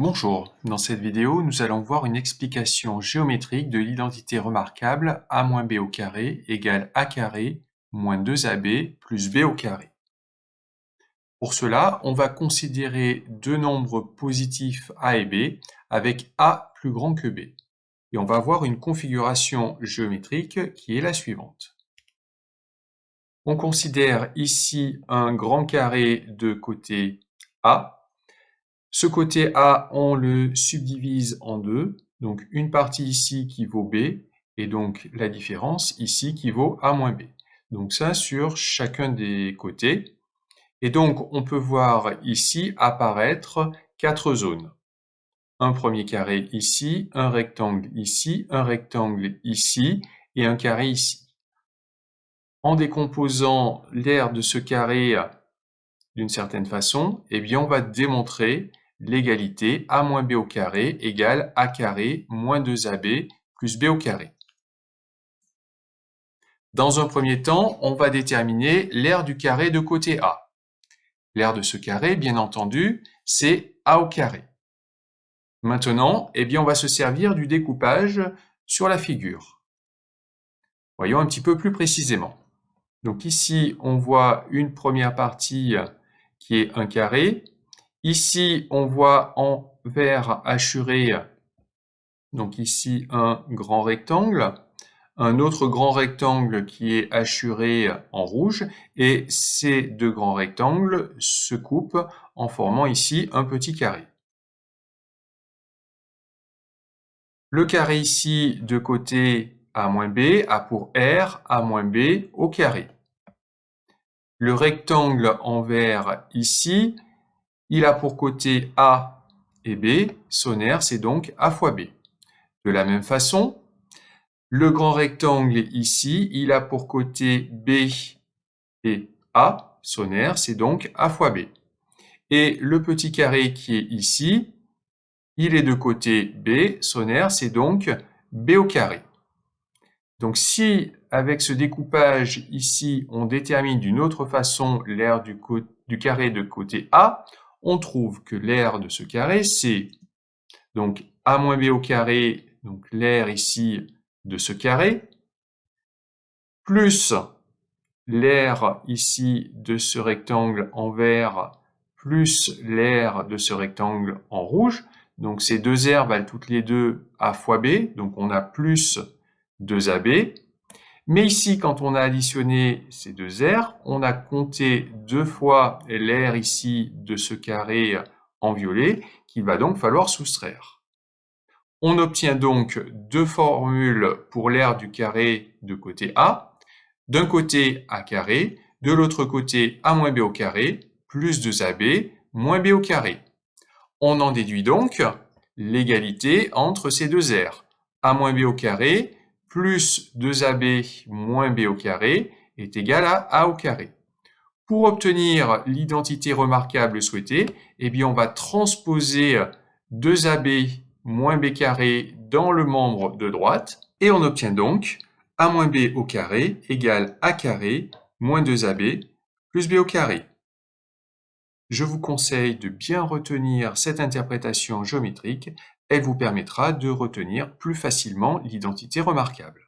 Bonjour, dans cette vidéo, nous allons voir une explication géométrique de l'identité remarquable a moins b au carré égale a carré moins 2ab plus b au carré. Pour cela, on va considérer deux nombres positifs a et b avec a plus grand que b. Et on va avoir une configuration géométrique qui est la suivante. On considère ici un grand carré de côté a. Ce côté A, on le subdivise en deux, donc une partie ici qui vaut B, et donc la différence ici qui vaut A moins B. Donc ça sur chacun des côtés. Et donc on peut voir ici apparaître quatre zones. Un premier carré ici, un rectangle ici, un rectangle ici, et un carré ici. En décomposant l'aire de ce carré d'une certaine façon, eh bien on va démontrer l'égalité a moins b au carré égale a carré moins 2ab plus b au carré. Dans un premier temps, on va déterminer l'aire du carré de côté A. L'aire de ce carré, bien entendu, c'est a au carré. Maintenant, eh bien, on va se servir du découpage sur la figure. Voyons un petit peu plus précisément. Donc ici, on voit une première partie qui est un carré. Ici, on voit en vert hachuré, donc ici un grand rectangle, un autre grand rectangle qui est hachuré en rouge, et ces deux grands rectangles se coupent en formant ici un petit carré. Le carré ici de côté A-B a pour R A-B au carré. Le rectangle en vert ici, il a pour côté A et B, son aire c'est donc A fois B. De la même façon, le grand rectangle ici, il a pour côté B et A, son aire c'est donc A fois B. Et le petit carré qui est ici, il est de côté B, son aire c'est donc B au carré. Donc si avec ce découpage ici, on détermine d'une autre façon l'aire du carré de côté A, on trouve que l'aire de ce carré, c'est donc A moins B au carré, donc l'aire ici de ce carré, plus l'aire ici de ce rectangle en vert, plus l'aire de ce rectangle en rouge. Donc ces deux aires valent toutes les deux A fois B, donc on a plus 2AB. Mais ici, quand on a additionné ces deux aires, on a compté deux fois l'aire ici de ce carré en violet, qu'il va donc falloir soustraire. On obtient donc deux formules pour l'aire du carré de côté A. D'un côté A carré, de l'autre côté A moins B au carré, plus 2AB moins B au carré. On en déduit donc l'égalité entre ces deux aires. A moins B au carré plus 2AB moins B au carré est égal à A au carré. Pour obtenir l'identité remarquable souhaitée, eh bien on va transposer 2AB moins B carré dans le membre de droite, et on obtient donc A moins B au carré égale A carré moins 2AB plus B au carré. Je vous conseille de bien retenir cette interprétation géométrique, elle vous permettra de retenir plus facilement l'identité remarquable.